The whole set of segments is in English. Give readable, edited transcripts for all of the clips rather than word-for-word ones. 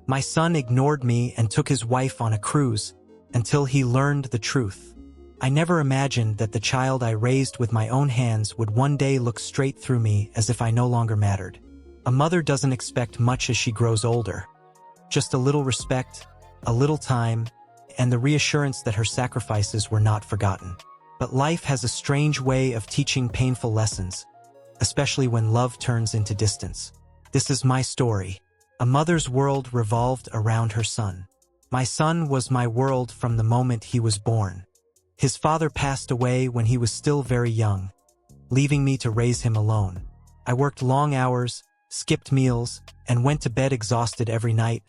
My son ignored me and took his wife on a cruise until he learned the truth. I never imagined that the child I raised with my own hands would one day look straight through me as if I no longer mattered. A mother doesn't expect much as she grows older. Just a little respect, a little time, and the reassurance that her sacrifices were not forgotten. But life has a strange way of teaching painful lessons, especially when love turns into distance. This is my story. A mother's world revolved around her son. My son was my world from the moment he was born. His father passed away when he was still very young, leaving me to raise him alone. I worked long hours, skipped meals, and went to bed exhausted every night,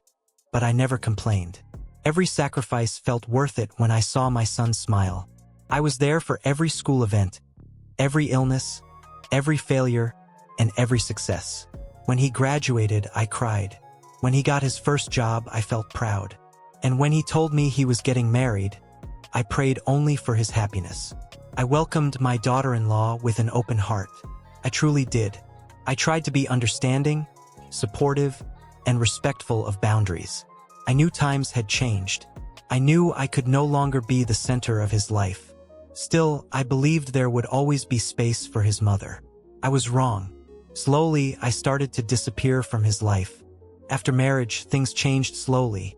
but I never complained. Every sacrifice felt worth it when I saw my son smile. I was there for every school event, every illness, every failure, and every success. When he graduated, I cried. When he got his first job, I felt proud. And when he told me he was getting married, I prayed only for his happiness. I welcomed my daughter-in-law with an open heart. I truly did. I tried to be understanding, supportive, and respectful of boundaries. I knew times had changed. I knew I could no longer be the center of his life. Still, I believed there would always be space for his mother. I was wrong. Slowly, I started to disappear from his life. After marriage, things changed slowly,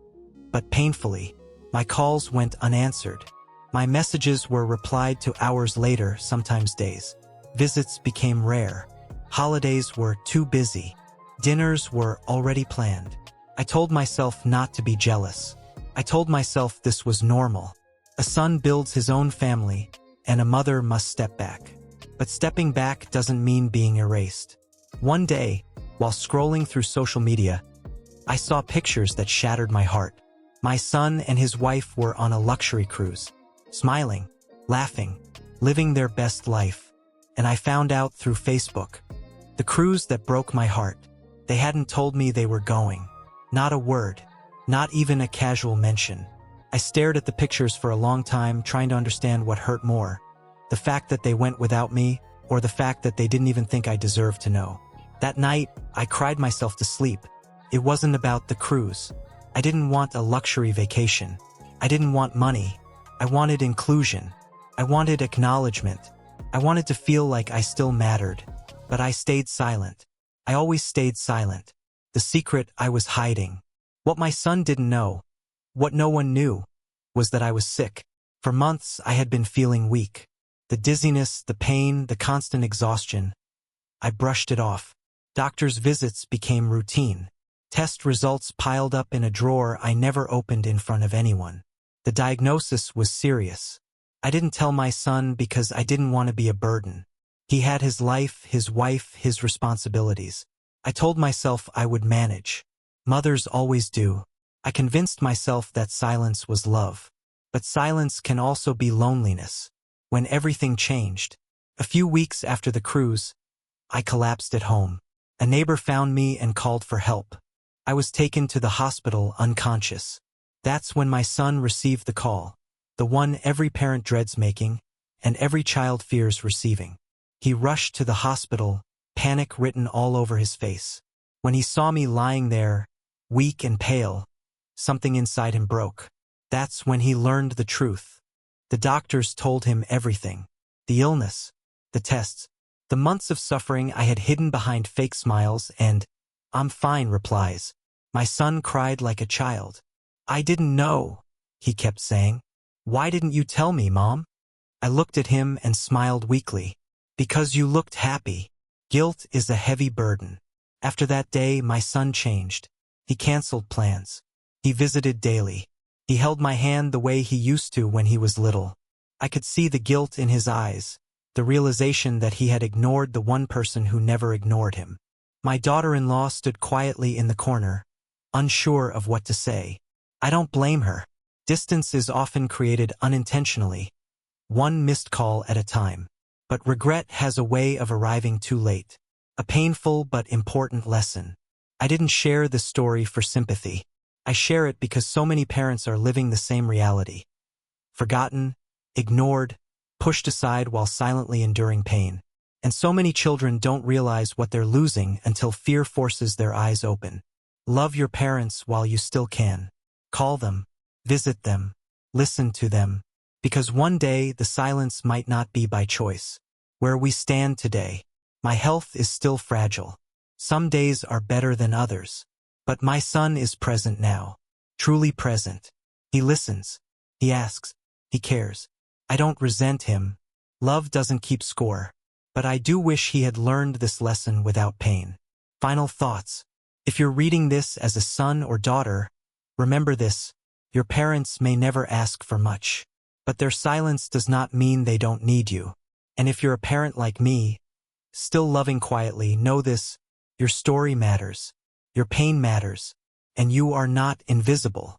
but painfully. My calls went unanswered. My messages were replied to hours later, sometimes days. Visits became rare. Holidays were too busy. Dinners were already planned. I told myself not to be jealous. I told myself this was normal. A son builds his own family, and a mother must step back. But stepping back doesn't mean being erased. One day, while scrolling through social media, I saw pictures that shattered my heart. My son and his wife were on a luxury cruise, smiling, laughing, living their best life. And I found out through Facebook. The cruise that broke my heart. They hadn't told me they were going. Not a word. Not even a casual mention. I stared at the pictures for a long time, trying to understand what hurt more. The fact that they went without me, or the fact that they didn't even think I deserved to know. That night, I cried myself to sleep. It wasn't about the cruise. I didn't want a luxury vacation. I didn't want money. I wanted inclusion. I wanted acknowledgement. I wanted to feel like I still mattered. But I stayed silent. I always stayed silent. The secret I was hiding. What my son didn't know, what no one knew, was that I was sick. For months, I had been feeling weak. The dizziness, the pain, the constant exhaustion. I brushed it off. Doctors' visits became routine. Test results piled up in a drawer I never opened in front of anyone. The diagnosis was serious. I didn't tell my son because I didn't want to be a burden. He had his life, his wife, his responsibilities. I told myself I would manage. Mothers always do. I convinced myself that silence was love. But silence can also be loneliness. When everything changed, a few weeks after the cruise, I collapsed at home. A neighbor found me and called for help. I was taken to the hospital unconscious. That's when my son received the call, the one every parent dreads making, and every child fears receiving. He rushed to the hospital, panic written all over his face. When he saw me lying there, weak and pale, something inside him broke. That's when he learned the truth. The doctors told him everything. The illness, the tests, the months of suffering I had hidden behind fake smiles and, "I'm fine," replies. My son cried like a child. "I didn't know," he kept saying. "Why didn't you tell me, Mom?" I looked at him and smiled weakly. "Because you looked happy." Guilt is a heavy burden. After that day, my son changed. He canceled plans. He visited daily. He held my hand the way he used to when he was little. I could see the guilt in his eyes, the realization that he had ignored the one person who never ignored him. My daughter-in-law stood quietly in the corner, unsure of what to say. I don't blame her. Distance is often created unintentionally, one missed call at a time. But regret has a way of arriving too late. A painful but important lesson. I didn't share this story for sympathy. I share it because so many parents are living the same reality. Forgotten, ignored, pushed aside while silently enduring pain. And so many children don't realize what they're losing until fear forces their eyes open. Love your parents while you still can. Call them, visit them, listen to them, because one day the silence might not be by choice. Where we stand today, my health is still fragile. Some days are better than others. But my son is present now, truly present. He listens, he asks, he cares. I don't resent him. Love doesn't keep score. But I do wish he had learned this lesson without pain. Final thoughts. If you're reading this as a son or daughter, remember this: your parents may never ask for much, but their silence does not mean they don't need you. And if you're a parent like me, still loving quietly, know this: your story matters, your pain matters, and you are not invisible.